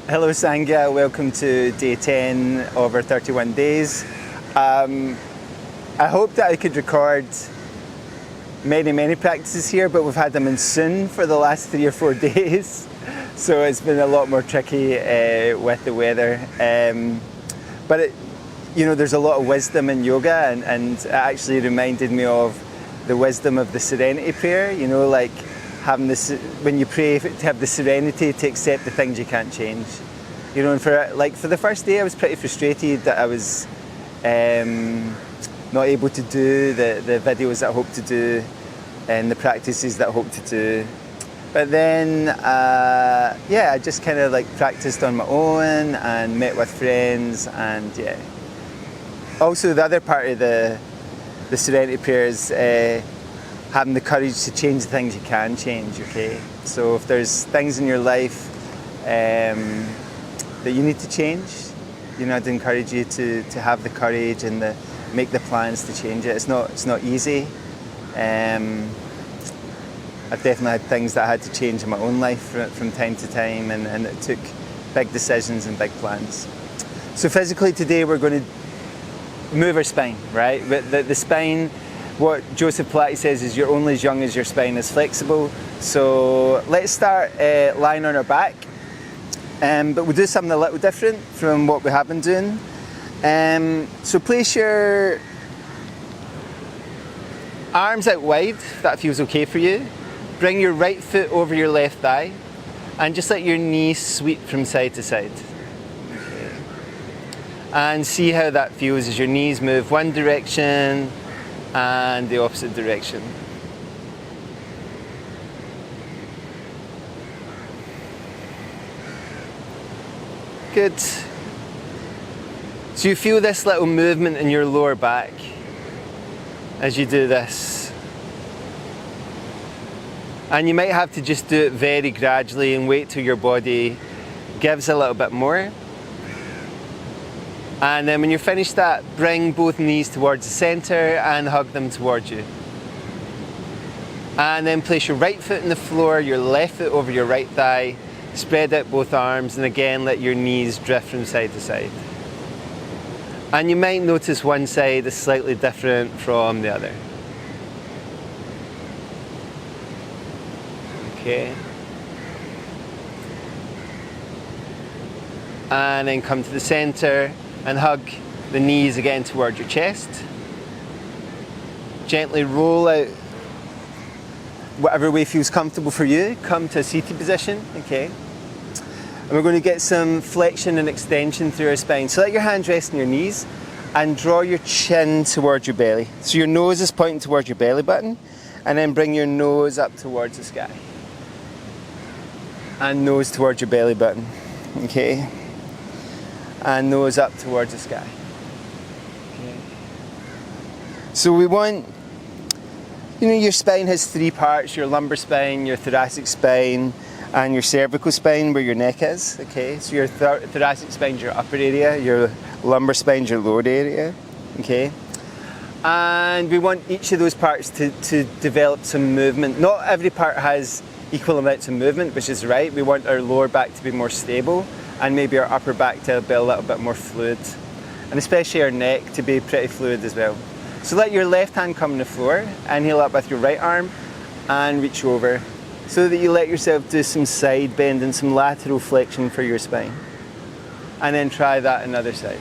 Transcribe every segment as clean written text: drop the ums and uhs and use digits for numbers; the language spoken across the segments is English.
Hello Sangha, welcome to day 10 of our 31 days. I hope that I could record many practices here, but we've had them in Sun for the last 3 or 4 days. So it's been a lot more tricky with the weather. But there's a lot of wisdom in yoga, and it actually reminded me of the wisdom of the Serenity Prayer, like having this, when you pray, to have the serenity to accept the things you can't change. And for the first day I was pretty frustrated that I was not able to do the videos that I hoped to do and the practices that I hoped to do. But then, I just kind of practiced on my own and met with friends, and yeah. Also, the other part of the Serenity Prayer is having the courage to change the things you can change, okay? So if there's things in your life that you need to change, I'd encourage you to have the courage and make the plans to change it. It's not easy. I've definitely had things that I had to change in my own life from time to time, and it took big decisions and big plans. So physically today we're going to move our spine, right? But the spine, what Joseph Pilates says is you're only as young as your spine is flexible. So let's start lying on our back, but we'll do something a little different from what we have been doing. So place your arms out wide, if that feels okay for you. Bring your right foot over your left thigh, and just let your knees sweep from side to side. Okay. And see how that feels as your knees move one direction and the opposite direction. Good. So you feel this little movement in your lower back as you do this. And you might have to just do it very gradually and wait till your body gives a little bit more. And then when you're finished that, bring both knees towards the center and hug them towards you. And then place your right foot in the floor, your left foot over your right thigh, spread out both arms, and again let your knees drift from side to side. And you might notice one side is slightly different from the other. Okay. And then come to the center and hug the knees again towards your chest. Gently roll out whatever way feels comfortable for you. Come to a seated position, okay? And we're going to get some flexion and extension through our spine. So let your hands rest on your knees and draw your chin towards your belly. So your nose is pointing towards your belly button, and then bring your nose up towards the sky. And nose towards your belly button, okay? And nose up towards the sky. Okay. So we want, your spine has 3 parts: your lumbar spine, your thoracic spine, and your cervical spine where your neck is, okay? So your thoracic spine is your upper area, your lumbar spine is your lower area, okay? And we want each of those parts to develop some movement. Not every part has equal amounts of movement, which is right. We want our lower back to be more stable, and maybe our upper back to be a little bit more fluid, and especially our neck to be pretty fluid as well. So let your left hand come on the floor, inhale up with your right arm and reach over, so that you let yourself do some side bend and some lateral flexion for your spine. And then try that on the other side.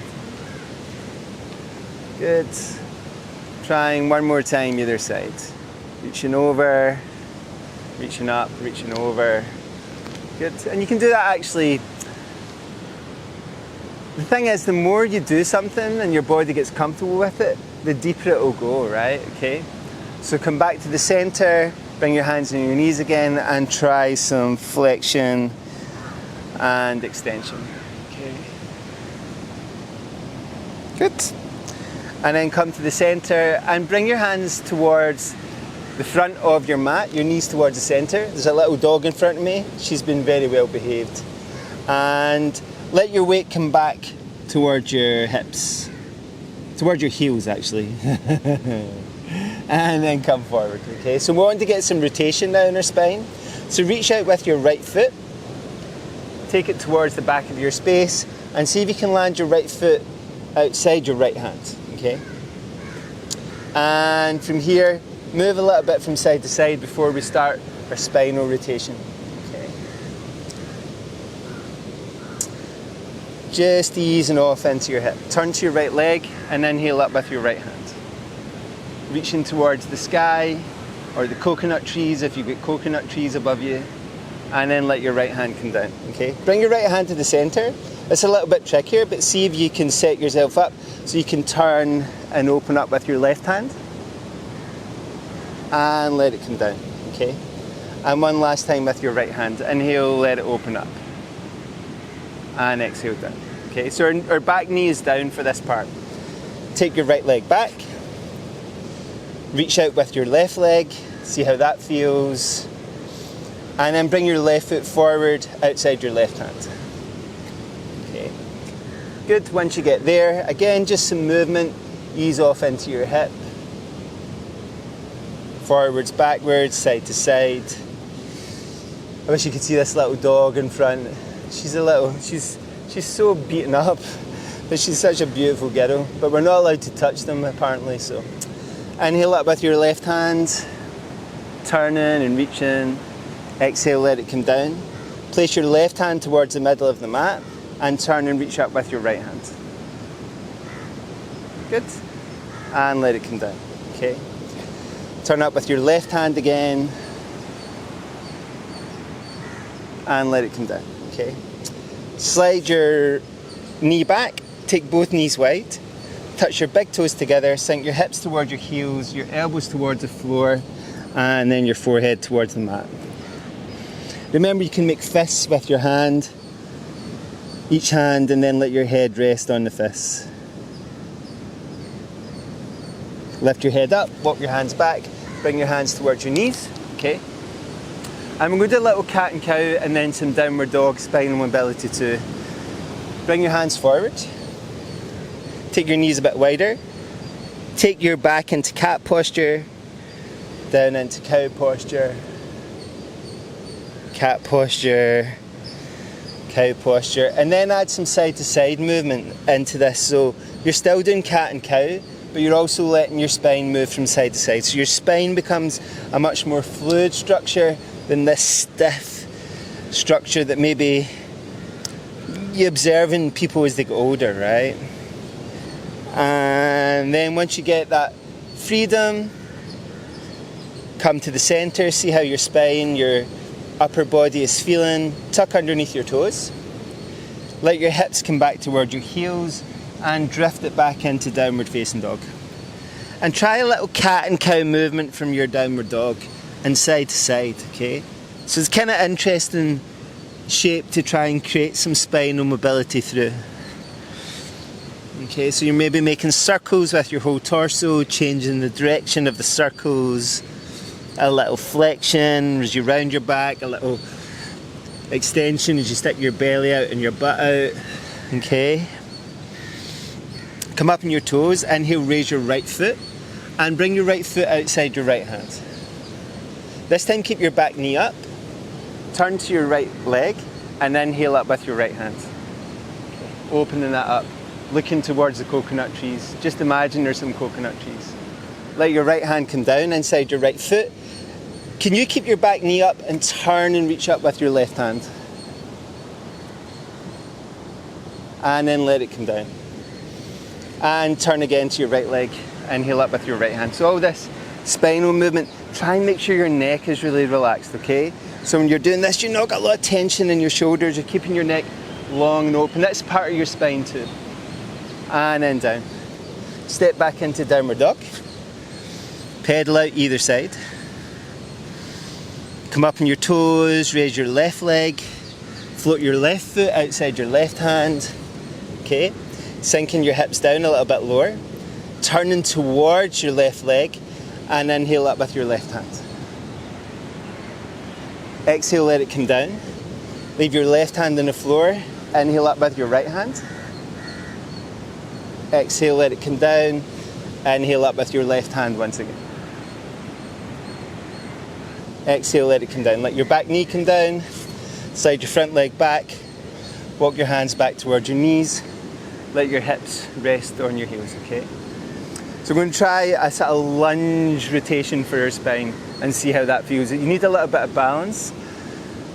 Good. Trying one more time either side. Reaching over, reaching up, reaching over. Good. And you can do that actually. The thing is, the more you do something and your body gets comfortable with it, the deeper it will go, right? Okay? So come back to the center, bring your hands on your knees again, and try some flexion and extension. Okay. Good. And then come to the center and bring your hands towards the front of your mat, your knees towards the center. There's a little dog in front of me. She's been very well behaved. And let your weight come back towards your hips. Towards your heels, actually. And then come forward, okay? So we want to get some rotation now in our spine. So reach out with your right foot take it towards the back of your space, and see if you can land your right foot outside your right hand, okay? And from here, move a little bit from side to side before we start our spinal rotation, okay? Just easing off into your hip. Turn to your right leg and then heel up with your right hand. Reaching towards the sky or the coconut trees if you've got coconut trees above you, and then let your right hand come down, okay? Bring your right hand to the center. It's a little bit trickier, but see if you can set yourself up so you can turn and open up with your left hand. And let it come down, okay? And one last time with your right hand. Inhale, let it open up. And exhale down, okay? So our back knee is down for this part. Take your right leg back. Reach out with your left leg, see how that feels. And then bring your left foot forward outside your left hand. Okay. Good, once you get there, again, just some movement, ease off into your hip. Forwards, backwards, side to side. I wish you could see this little dog in front. She's so beaten up, but she's such a beautiful girl. But we're not allowed to touch them apparently, so. Inhale up with your left hand, turning and reaching. Exhale, let it come down. Place your left hand towards the middle of the mat and turn and reach up with your right hand. Good. And let it come down, okay? Turn up with your left hand again and let it come down, okay? Slide your knee back, take both knees wide. Touch your big toes together, sink your hips towards your heels, your elbows towards the floor, and then your forehead towards the mat. Remember, you can make fists with your hand, each hand, and then let your head rest on the fists. Lift your head up, walk your hands back, bring your hands towards your knees, okay? And we're going to do a little cat and cow and then some downward dog, spinal mobility too. Bring your hands forward. Take your knees a bit wider. Take your back into cat posture, down into cow posture, cat posture, cow posture, and then add some side to side movement into this. So you're still doing cat and cow, but you're also letting your spine move from side to side. So your spine becomes a much more fluid structure than this stiff structure that maybe you observe in people as they get older, right? And then once you get that freedom, come to the center, see how your spine, your upper body is feeling. Tuck underneath your toes. Let your hips come back toward your heels and drift it back into downward facing dog. And try a little cat and cow movement from your downward dog and side to side, okay? So it's kind of interesting shape to try and create some spinal mobility through. Okay, so you're maybe making circles with your whole torso, changing the direction of the circles, a little flexion as you round your back, a little extension as you stick your belly out and your butt out, okay? Come up on your toes, inhale, raise your right foot, and bring your right foot outside your right hand. This time keep your back knee up, turn to your right leg, and then heel up with your right hand. Okay. Opening that up. Looking towards the coconut trees. Just imagine there's some coconut trees. Let your right hand come down inside your right foot. Can you keep your back knee up and turn and reach up with your left hand? And then let it come down. And turn again to your right leg and heel up with your right hand. So all this spinal movement, try and make sure your neck is really relaxed, okay? So when you're doing this, you've not got a lot of tension in your shoulders, you're keeping your neck long and open. That's part of your spine too. And then down. Step back into downward dog. Pedal out either side. Come up on your toes, raise your left leg, float your left foot outside your left hand. Okay, sinking your hips down a little bit lower, turning towards your left leg, and then heel up with your left hand. Exhale, let it come down. Leave your left hand on the floor, inhale up with your right hand. Exhale, let it come down, inhale up with your left hand once again. Exhale, let it come down. Let your back knee come down, slide your front leg back, Walk your hands back towards your knees. Let your hips rest on your heels, okay? So we're going to try a sort of lunge rotation for your spine and see how that feels. You need a little bit of balance.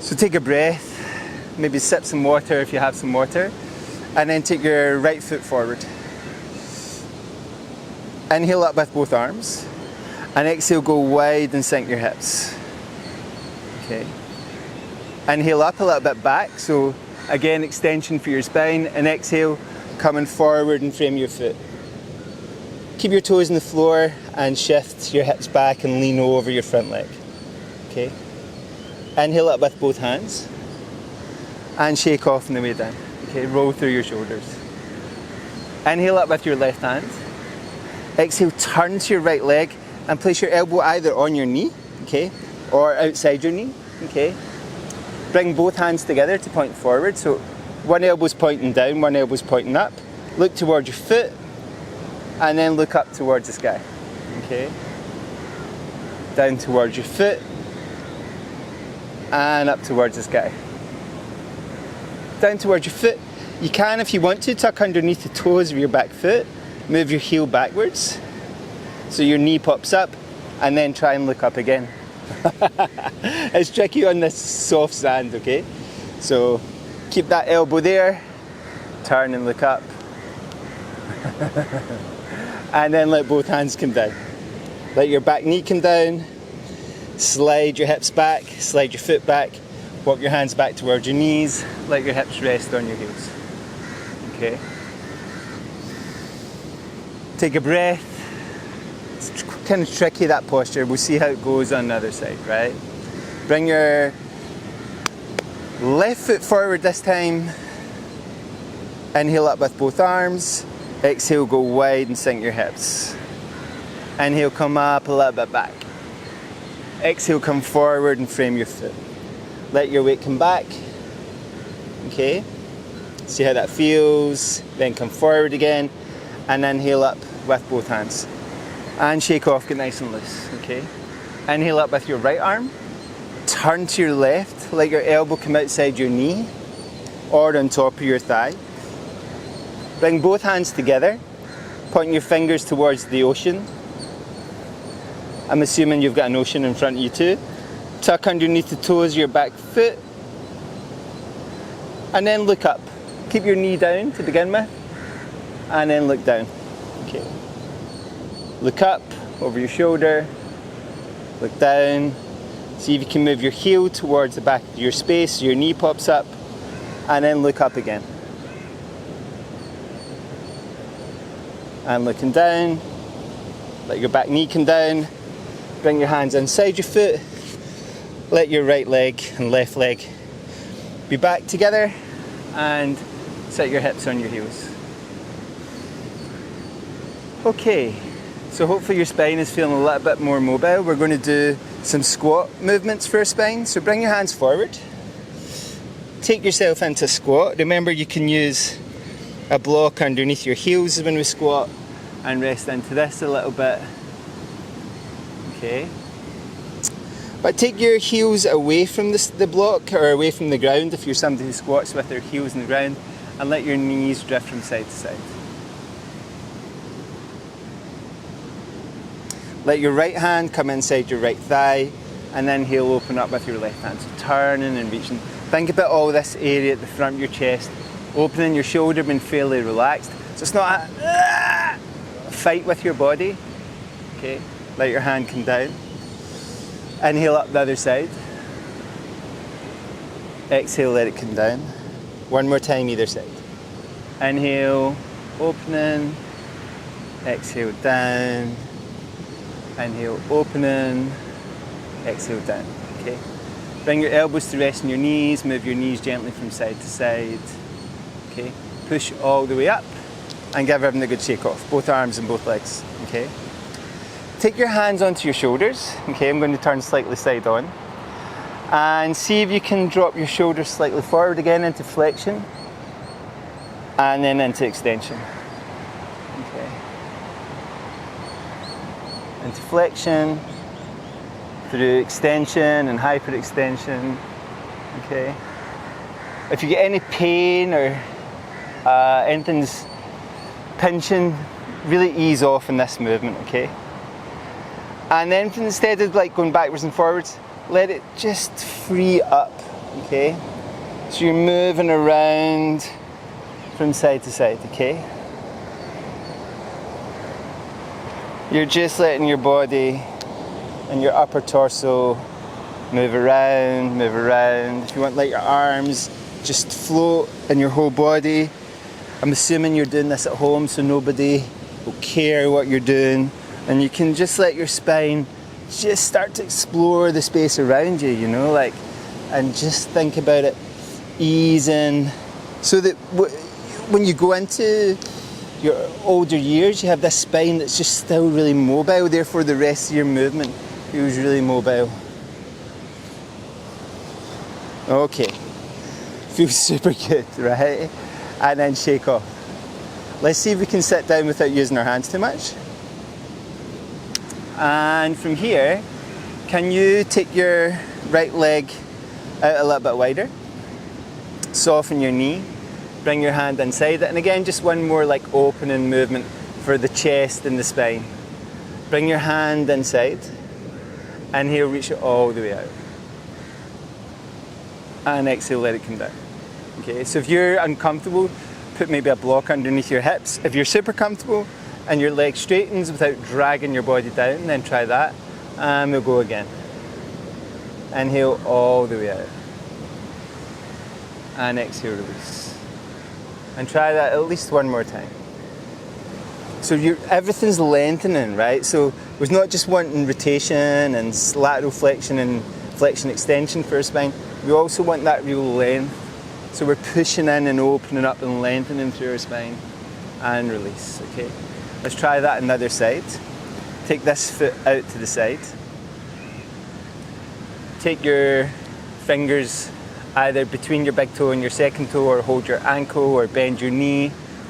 So take a breath, maybe sip some water if you have some water, and then take your right foot forward. Inhale up with both arms, and exhale, go wide and sink your hips. Okay. Inhale up a little bit back, so again, extension for your spine, and exhale, coming forward and frame your foot. Keep your toes on the floor and shift your hips back and lean over your front leg. Okay. Inhale up with both hands and shake off on the way down. Okay, roll through your shoulders. Inhale up with your left hand. Exhale, turn to your right leg and place your elbow either on your knee, okay, or outside your knee, okay. Bring both hands together to point forward. So one elbow's pointing down, one elbow's pointing up. Look towards your foot and then look up towards the sky, okay. Down towards your foot and up towards the sky. Down towards your foot. You can, if you want to, tuck underneath the toes of your back foot. Move your heel backwards so your knee pops up, and then try and look up again. It's tricky on this soft sand, okay? So keep that elbow there, turn and look up. And then let both hands come down. Let your back knee come down, slide your hips back, slide your foot back, walk your hands back towards your knees, let your hips rest on your heels. Okay. Take a breath. It's kind of tricky, that posture. We'll see how it goes on the other side, right? Bring your left foot forward this time. Inhale up with both arms. Exhale, go wide and sink your hips. Inhale, come up a little bit back. Exhale, come forward and frame your foot. Let your weight come back. Okay. See how that feels. Then come forward again. And inhale up with both hands. And shake off, get nice and loose, okay? Inhale up with your right arm. Turn to your left, let your elbow come outside your knee or on top of your thigh. Bring both hands together, pointing your fingers towards the ocean. I'm assuming you've got an ocean in front of you too. Tuck underneath the toes of your back foot. And then look up. Keep your knee down to begin with. And then look down. Okay. Look up, over your shoulder. Look down. See if you can move your heel towards the back of your space so your knee pops up. And then look up again. And looking down. Let your back knee come down. Bring your hands inside your foot. Let your right leg and left leg be back together. And set your hips on your heels. Okay, so hopefully your spine is feeling a little bit more mobile. We're going to do some squat movements for our spine. So bring your hands forward. Take yourself into squat. Remember, you can use a block underneath your heels when we squat and rest into this a little bit. Okay. But take your heels away from the block or away from the ground if you're somebody who squats with their heels in the ground, and let your knees drift from side to side. Let your right hand come inside your right thigh, and then heel open up with your left hand. So turning and reaching. Think about all this area at the front of your chest, opening your shoulder, being fairly relaxed. So it's not a fight with your body. Okay, let your hand come down. Inhale up the other side. Exhale, let it come down. One more time either side. Inhale, opening. Exhale, down. Inhale, opening. Exhale, down. Okay. Bring your elbows to rest on your knees. Move your knees gently from side to side. Okay. Push all the way up and give everything a good shake off. Both arms and both legs. Okay. Take your hands onto your shoulders. Okay, I'm going to turn slightly side on. And see if you can drop your shoulders slightly forward again into flexion. And then into extension. Okay. Into flexion, through extension and hyperextension. Okay. If you get any pain or anything's pinching, really ease off in this movement, okay? And then instead of like going backwards and forwards, let it just free up, okay? So you're moving around from side to side, okay? You're just letting your body and your upper torso move around, move around. If you want, let your arms just float in your whole body. I'm assuming you're doing this at home, so nobody will care what you're doing. And you can just let your spine just start to explore the space around you, you know, like, and just think about it easing. So that when you go into your older years, you have this spine that's just still really mobile, therefore the rest of your movement feels really mobile. Okay, feels super good, right? And then shake off. Let's see if we can sit down without using our hands too much. And from here, can you take your right leg out a little bit wider? Soften your knee, bring your hand inside it. And again, just one more like opening movement for the chest and the spine. Bring your hand inside, and here reach it all the way out. And exhale, let it come down. Okay, so if you're uncomfortable, put maybe a block underneath your hips. If you're super comfortable and your leg straightens without dragging your body down, then try that. And we'll go again. Inhale all the way out. And exhale, release. And try that at least one more time. So everything's lengthening, right? So we're not just wanting rotation and lateral flexion and flexion extension for our spine. We also want that real length. So we're pushing in and opening up and lengthening through our spine. And release, okay? Let's try that on the other side. Take this foot out to the side. Take your fingers either between your big toe and your second toe, or hold your ankle or bend your knee,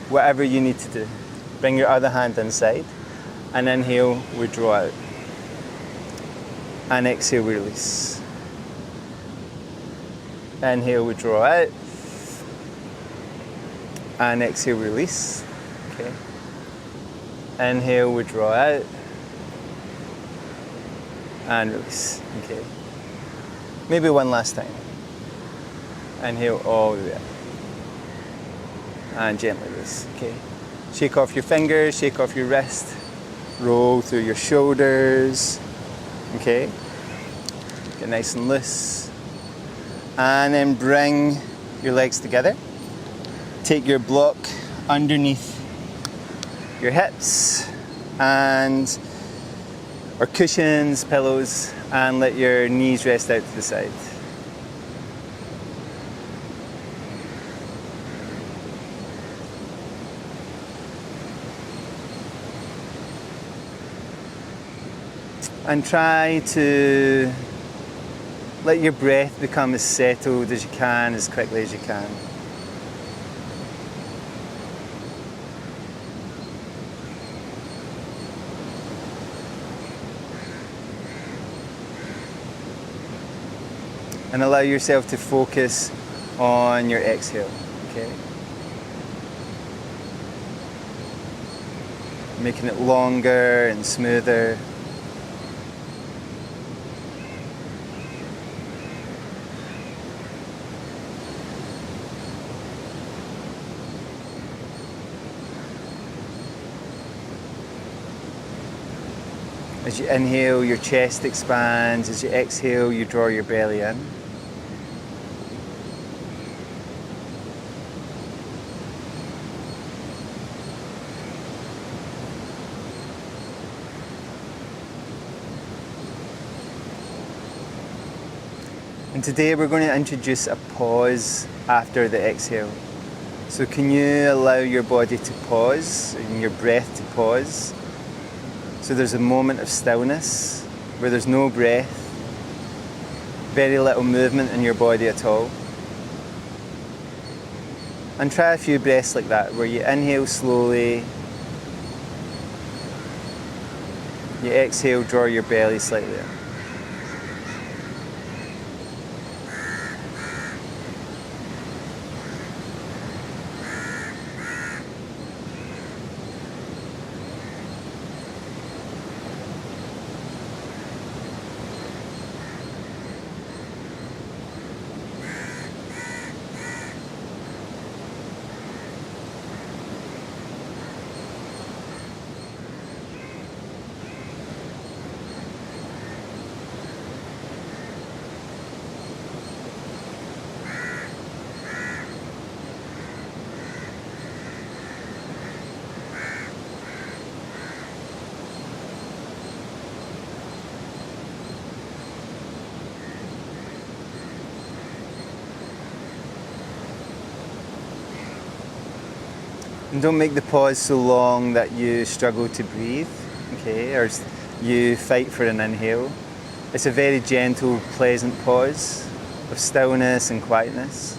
whatever you need to do. Bring your other hand inside. And inhale, we draw out. And exhale, we release. Inhale, we draw out. And exhale, release. Okay. Inhale, we draw out. And release. Okay. Maybe one last time. Inhale all the way up. And gently release. Okay. Shake off your fingers, shake off your wrist. Roll through your shoulders. Okay. Get nice and loose. And then bring your legs together. Take your block underneath your hips and or cushions, pillows, and let your knees rest out to the side. And try to let your breath become as settled as you can, as quickly as you can. And allow yourself to focus on your exhale, okay? Making it longer and smoother. As you inhale, your chest expands. As you exhale, you draw your belly in. And today we're going to introduce a pause after the exhale. So can you allow your body to pause and your breath to pause? So there's a moment of stillness where there's no breath, very little movement in your body at all. And try a few breaths like that, where you inhale slowly, you exhale, draw your belly slightly in. And don't make the pause so long that you struggle to breathe, okay, or you fight for an inhale. It's a very gentle, pleasant pause of stillness and quietness.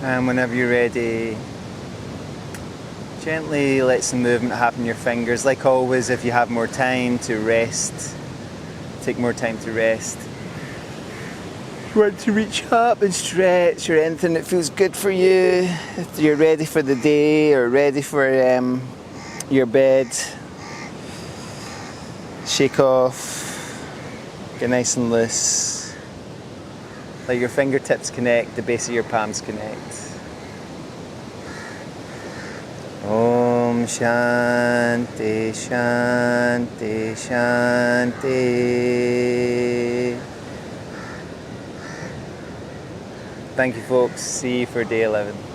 And whenever you're ready, gently let some movement happen in your fingers. Like always, if you have more time to rest, take more time to rest. If you want to reach up and stretch or anything that feels good for you, if you're ready for the day or ready for your bed, shake off, get nice and loose. Let your fingertips connect, the base of your palms connect. Om Shanti Shanti Shanti. Thank you, folks. See you for day 11.